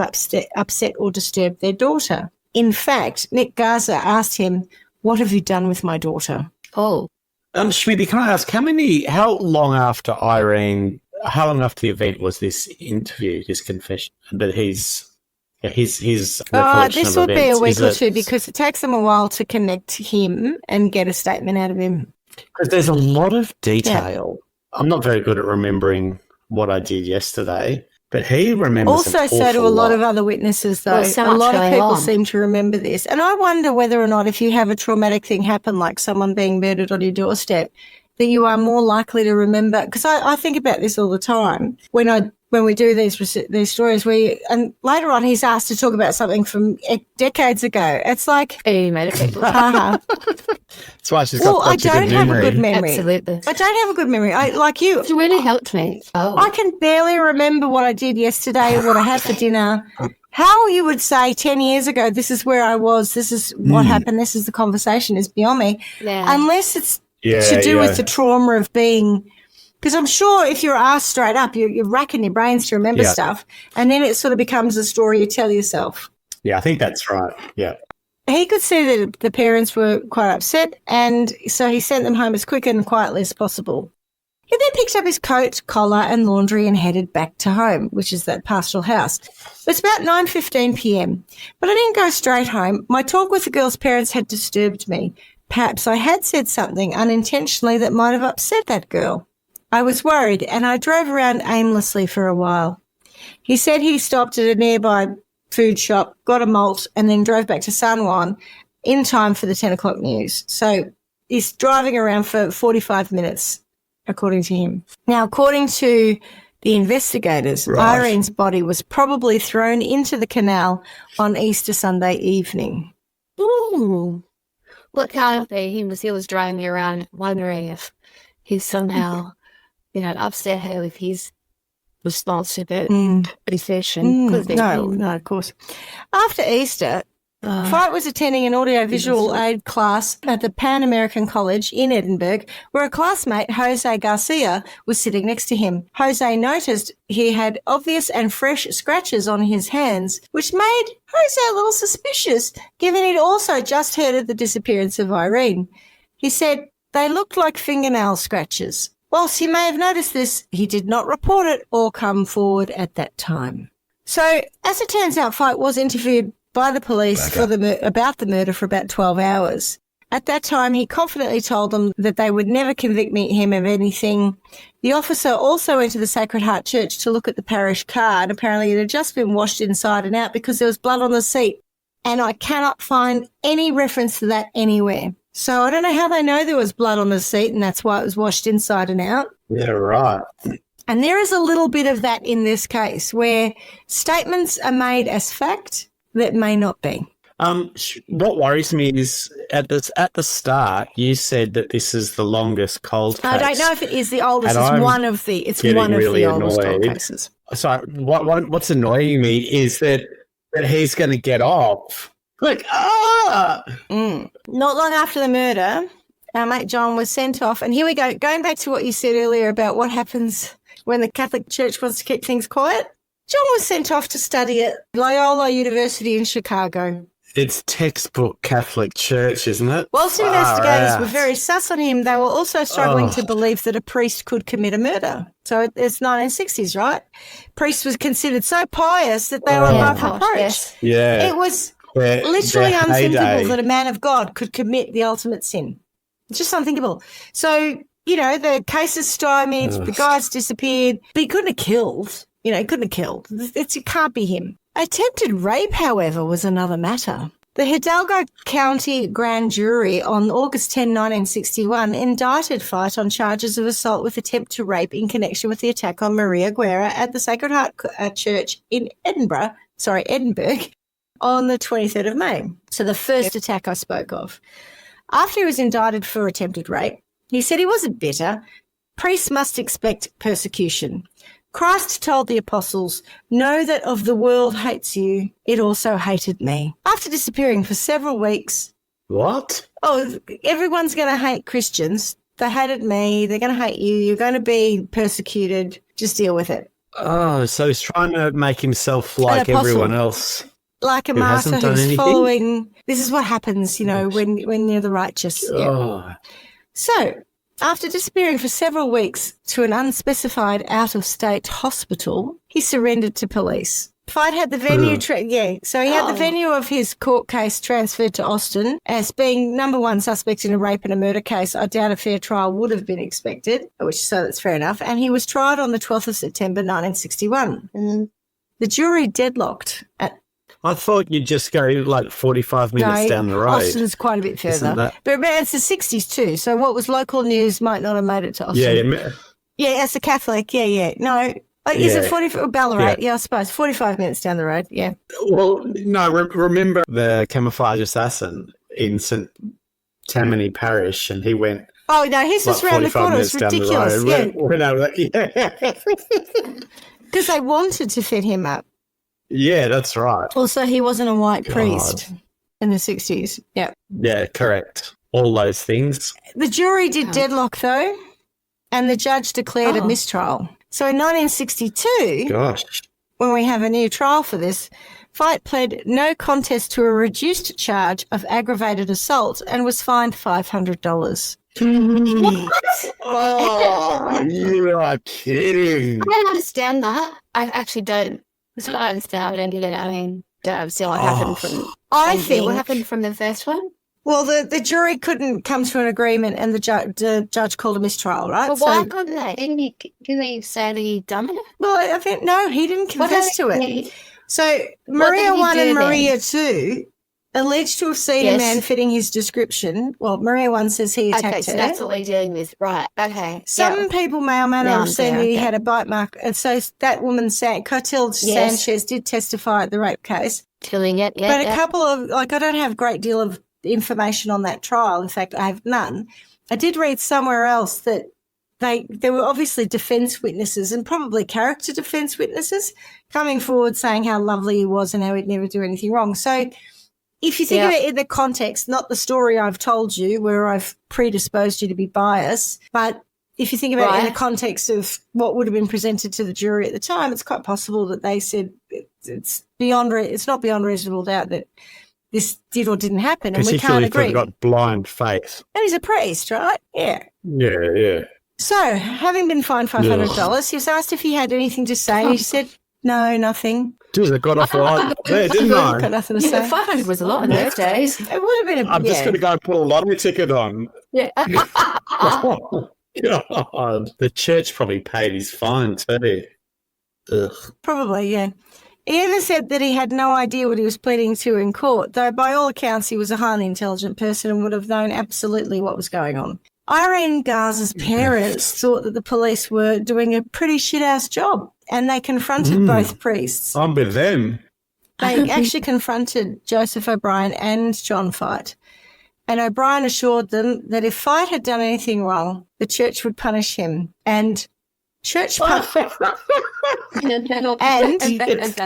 upset or disturbed their daughter. In fact, Nick Garza asked him, what have you done with my daughter? Oh. Schmidty, can I ask, how long after the event was this interview, this confession, that his recollection this of would be a events? week or two because it takes them a while to connect him and get a statement out of him. Because there's a lot of detail. Yeah. I'm not very good at remembering what I did yesterday, but he remembers also so do a lot of other witnesses, though. Well, a lot of people seem to remember this. And I wonder whether or not if you have a traumatic thing happen, like someone being murdered on your doorstep, that you are more likely to remember. Because I think about this all the time when we do these stories. And later on, he's asked to talk about something from decades ago. It's like, He made it. haha. That's why she's got Well, I such a don't good have memory. a good memory. Absolutely. I don't have a good memory. Like you. It really helped me. Oh. I can barely remember what I did yesterday, what I had for dinner. How you would say 10 years ago, this is where I was, this is what happened, this is the conversation, is beyond me. Yeah. Unless it's to do with the trauma of being, because I'm sure if you're asked straight up, you're racking your brains to remember stuff, and then it sort of becomes a story you tell yourself. Yeah, I think that's right. Yeah. He could see that the parents were quite upset, and so he sent them home as quick and quietly as possible. He then picked up his coat, collar and laundry and headed back to home, which is that pastoral house. It's about 9:15 p.m, but I didn't go straight home. My talk with the girl's parents had disturbed me. Perhaps I had said something unintentionally that might have upset that girl. I was worried and I drove around aimlessly for a while. He said he stopped at a nearby food shop, got a malt and then drove back to San Juan in time for the 10 o'clock news. So he's driving around for 45 minutes. According to him. Now, according to the investigators, Right. Irene's body was probably thrown into the canal on Easter Sunday evening. Ooh. What kind of thing? He was driving around wondering if he's somehow, upset her with his response to the confession. Could be. No, of course. After Easter, Fight was attending an audiovisual aid class at the Pan American College in Edinburgh, where a classmate, Jose Garcia, was sitting next to him. Jose noticed he had obvious and fresh scratches on his hands, which made Jose a little suspicious, given he'd also just heard of the disappearance of Irene. He said they looked like fingernail scratches. Whilst he may have noticed this, he did not report it or come forward at that time. So, as it turns out, Fight was interviewed by the police about the murder for about 12 hours. At that time, he confidently told them that they would never convict him of anything. The officer also went to the Sacred Heart Church to look at the parish car, and apparently it had just been washed inside and out because there was blood on the seat. And I cannot find any reference to that anywhere. So I don't know how they know there was blood on the seat and that's why it was washed inside and out. Yeah, right. And there is a little bit of that in this case where statements are made as fact that may not be. What worries me is at the start you said that this is the longest cold case. I don't know if it is the oldest. And It's I'm one of the really oldest cold annoyed. cases. So what's annoying me is that he's going to get off. Like, Not long after the murder, our mate John was sent off. And here we go, going back to what you said earlier about what happens when the Catholic Church wants to keep things quiet. John was sent off to study at Loyola University in Chicago. It's textbook Catholic Church, isn't it? Whilst investigators were very sus on him, they were also struggling to believe that a priest could commit a murder. So it's 1960s, right? Priests was considered so pious that they were above reproach. Yes. Yeah. It was Their literally heyday. unthinkable that a man of God could commit the ultimate sin. It's just unthinkable. So, the case is stymied, the guy's disappeared, but he couldn't have killed. He couldn't have killed. It can't be him. Attempted rape, however, was another matter. The Hidalgo County Grand Jury on August 10, 1961 indicted Fight on charges of assault with attempt to rape in connection with the attack on Maria Guerra at the Sacred Heart Church in Edinburgh, on the 23rd of May. So the first attack I spoke of. After he was indicted for attempted rape, he said he wasn't bitter. Priests must expect persecution. Christ told the apostles, "Know that of the world hates you, it also hated me." After disappearing for several weeks, What? everyone's going to hate Christians. They hated me. They're going to hate you. You're going to be persecuted. Just deal with it. Oh, so he's trying to make himself like apostle. everyone else. Like a Who martyr hasn't done who's anything? following. This is what happens, when you're the righteous. Yeah. Oh, So, after disappearing for several weeks to an unspecified out-of-state hospital, he surrendered to police. Fight had the venue, so he had the venue of his court case transferred to Austin as being number one suspect in a rape and a murder case. I doubt a fair trial would have been expected, so that's fair enough. And he was tried on the 12th of September, 1961. The jury deadlocked at I thought you'd just go like 45 minutes down the road. Austin's quite a bit further. But it's the 60s too, so what was local news might not have made it to Austin. Yeah, as a Catholic, yeah. No, is it 40, Ballarat? Yeah, I suppose. 45 minutes down the road, yeah. Well, no, remember the camouflage assassin in St. Tammany Parish, and he went... Oh, no, his was round the corner. It's ridiculous, Because they wanted to fit him up. Yeah, that's right. Also, he wasn't a white priest in the 60s. Yeah. Yeah, correct. All those things. The jury did deadlock, though, and the judge declared a mistrial. So in 1962, when we have a new trial for this, Fight pled no contest to a reduced charge of aggravated assault and was fined $500. What? Oh, you are kidding. I don't understand that. I actually don't. That's what I understand. I mean, don't see what happened from. What happened from the first one. Well, the jury couldn't come to an agreement, and the judge called a mistrial, right? Well, why couldn't they? Didn't he say that he'd done it? Well, I think no, he didn't confess to it. So Maria 1 and Maria 2 alleged to have seen a man fitting his description. Well, Maria 1 says he attacked her. So that's what we're dealing with, right? Okay. Some people may or may not have seen that he had a bite mark, and so that woman, Clotilde Sanchez, did testify at the rape case. Killing it, but a couple of I don't have a great deal of information on that trial. In fact, I have none. I did read somewhere else that there were obviously defence witnesses and probably character defence witnesses coming forward saying how lovely he was and how he'd never do anything wrong. So if you think of it in the context, not the story I've told you where I've predisposed you to be biased, but if you think about it in the context of what would have been presented to the jury at the time, it's quite possible that they said it's not beyond reasonable doubt that this did or didn't happen, and we can't agree. Particularly if they've got blind faith. And he's a priest, right? Yeah. Yeah. So, having been fined $500, he was asked if he had anything to say. He said, no, nothing. Dude, they got off right there, didn't I? Got nothing to say. 500 was a lot in those days. It would have been I'm just going to go put a lottery ticket on. Yeah. Oh, God. The church probably paid his fine too. Ugh. Probably, yeah. He even said that he had no idea what he was pleading to in court, though by all accounts he was a highly intelligent person and would have known absolutely what was going on. Irene Garza's parents thought that the police were doing a pretty shit-ass job, and they confronted both priests. I'm with them. They actually confronted Joseph O'Brien and John Fight, and O'Brien assured them that if Fight had done anything wrong, the church would punish him, and church punishment. It's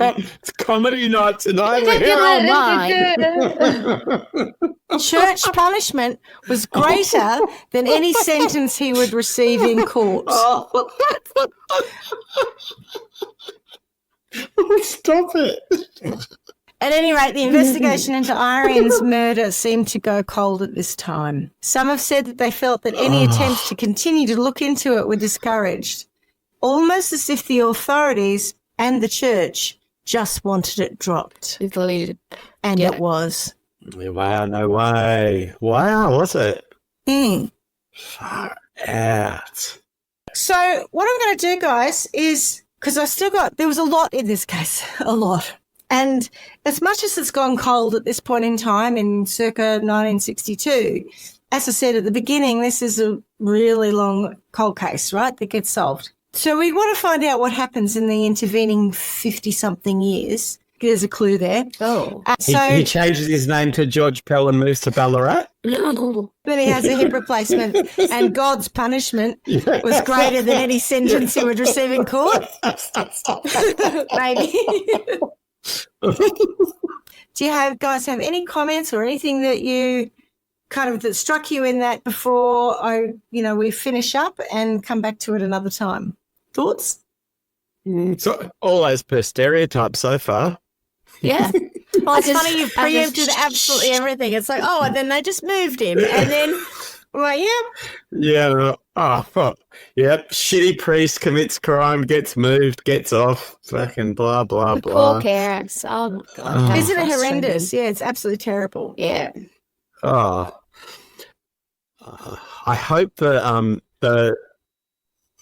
comedy night tonight. Church punishment was greater than any sentence he would receive in court. Stop it. At any rate, the investigation into Irene's murder seemed to go cold at this time. Some have said that they felt that any attempts to continue to look into it were discouraged, almost as if the authorities and the church just wanted it dropped. And it was. Wow, no way. Wow, was it? Far out. So what I'm going to do, guys, is, because there was a lot in this case, a lot. And as much as it's gone cold at this point in time in circa 1962, as I said at the beginning, this is a really long cold case, right, that gets solved. So we want to find out what happens in the intervening 50-something years. There's a clue there. Oh. He changes his name to George Pell and moves to Ballarat. But he has a hip replacement, and God's punishment was greater than any sentence he would receive in court. Maybe. Do you guys have any comments or anything that you that struck you in that before we finish up and come back to it another time? Thoughts? So all as per stereotype so far. Yeah. Well, it's funny you've preempted absolutely everything. It's like, and then they just moved him. And then, Yeah. Oh, fuck. Yep. Shitty priest commits crime, gets moved, gets off, fucking blah, blah, blah. Poor parents. Oh, my God. Isn't it horrendous? Yeah, it's absolutely terrible. Yeah. Oh. I hope that the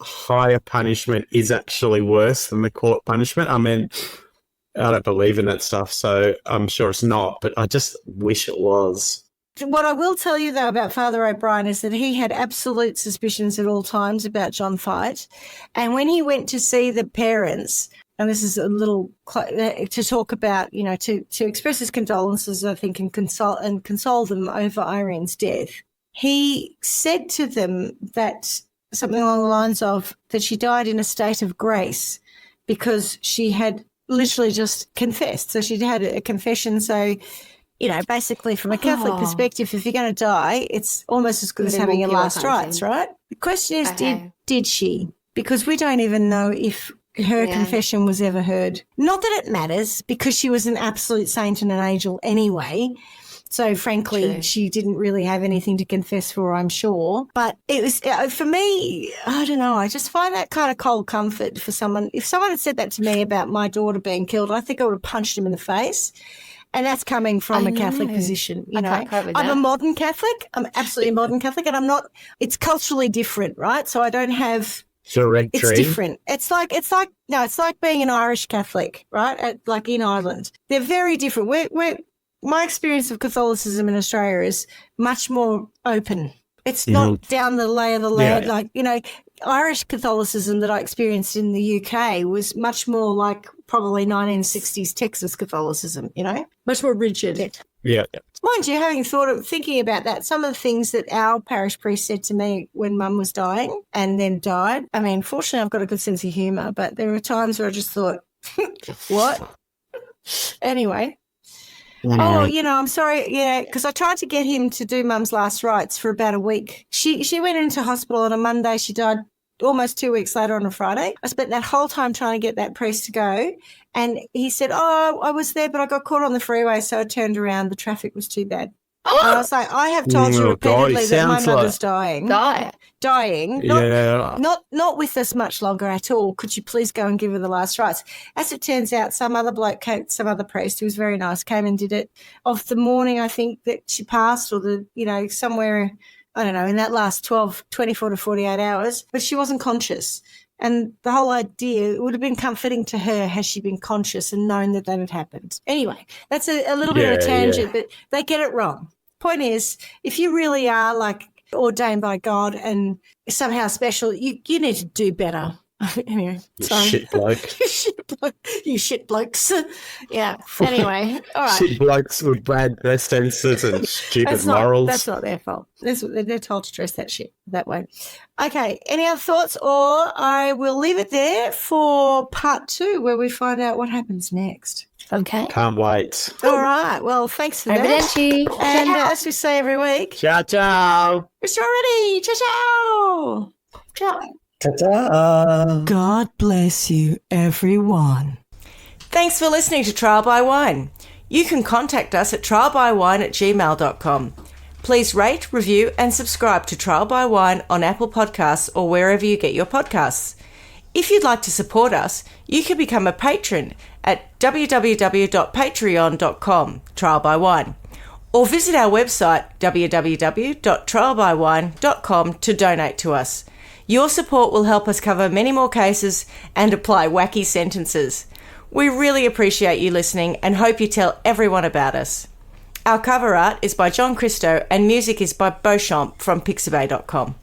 higher punishment is actually worse than the court punishment. I mean, I don't believe in that stuff, so I'm sure it's not, but I just wish it was. What I will tell you, though, about Father O'Brien is that he had absolute suspicions at all times about John Fight. And when he went to see the parents, and this is a little to talk about, you know, to express his condolences, I think, and console them over Irene's death, he said to them that something along the lines of that she died in a state of grace because she had literally just confessed. So she'd had a confession. So, you know, basically from a Catholic perspective, if you're going to die, it's almost as good as having your last rites, right? The question is, did she? Because we don't even know if her confession was ever heard. Not that it matters, because she was an absolute saint and an angel anyway. So, frankly, she didn't really have anything to confess for, I'm sure. But it was, for me, I don't know, I just find that kind of cold comfort for someone. If someone had said that to me about my daughter being killed, I think I would have punched him in the face. And that's coming from a Catholic position, you know. I'm a modern Catholic. I'm absolutely a modern Catholic, and I'm not, it's culturally different, right? So I don't have, it's different. It's like being an Irish Catholic, right? Like in Ireland. They're very different. My experience of Catholicism in Australia is much more open. It's not down the lay of the land. Yeah. Like, you know, Irish Catholicism that I experienced in the UK was much more like probably 1960s Texas Catholicism, you know, much more rigid. Yeah. Mind you, thinking about that, some of the things that our parish priest said to me when Mum was dying and then died, I mean, fortunately I've got a good sense of humour, but there were times where I just thought, what? Anyway. Oh, you know, I'm sorry, because I tried to get him to do Mum's last rites for about a week. She went into hospital on a Monday. She died almost 2 weeks later on a Friday. I spent that whole time trying to get that priest to go, and he said, oh, I was there, but I got caught on the freeway, so I turned around. The traffic was too bad. And I was like, I have told you repeatedly that my mother's dying. Dying. Not with us much longer at all. Could you please go and give her the last rites? As it turns out, some other priest who was very nice came and did it of the morning, I think, that she passed, or somewhere, I don't know, in that last 24 to 48 hours, but she wasn't conscious. And the whole idea, it would have been comforting to her had she been conscious and known that had happened. Anyway, that's a little bit of a tangent, but they get it wrong. Point is, if you really are like ordained by God and somehow special, you need to do better. Anyway, sorry. Shit bloke. You shit blokes. Yeah. Anyway, all right. Shit blokes with bad senses and stupid morals. That's not their fault. They're told to dress that shit that way. Okay. Any other thoughts? Or I will leave it there for part 2, where we find out what happens next. Okay. Can't wait. All right. Well, thanks for that. Arrivederci. And as we say every week, Ciao, ciao. it's already. Ciao, ciao. Ciao. Ta-ta! God bless you, everyone. Thanks for listening to Trial by Wine. You can contact us at trialbywine@gmail.com. Please rate, review and subscribe to Trial by Wine on Apple Podcasts or wherever you get your podcasts. If you'd like to support us, you can become a patron at www.patreon.com, Trial by Wine, or visit our website www.trialbywine.com to donate to us. Your support will help us cover many more cases and apply wacky sentences. We really appreciate you listening and hope you tell everyone about us. Our cover art is by John Christo and music is by Beauchamp from pixabay.com.